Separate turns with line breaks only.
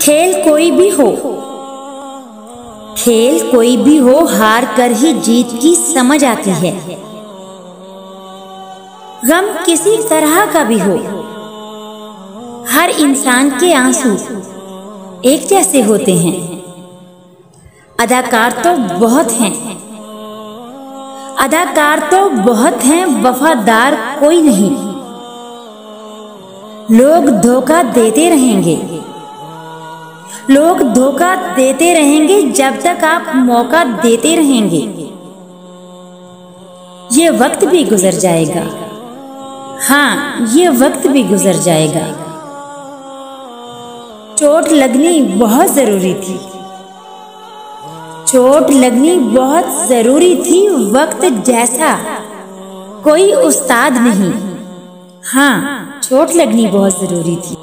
खेल कोई भी हो, खेल कोई भी हो, हार कर ही जीत की समझ आती है। गम किसी तरह का भी हो, हर इंसान के आंसू एक जैसे होते हैं। अदाकार तो बहुत हैं, अदाकार तो बहुत हैं, वफादार कोई नहीं। लोग धोखा देते रहेंगे, लोग धोखा देते रहेंगे जब तक आप मौका देते रहेंगे। ये वक्त भी गुजर जाएगा, हाँ ये वक्त भी गुजर जाएगा। चोट लगनी बहुत जरूरी थी, चोट लगनी बहुत जरूरी थी। वक्त जैसा कोई उस्ताद नहीं, हाँ चोट लगनी बहुत जरूरी थी।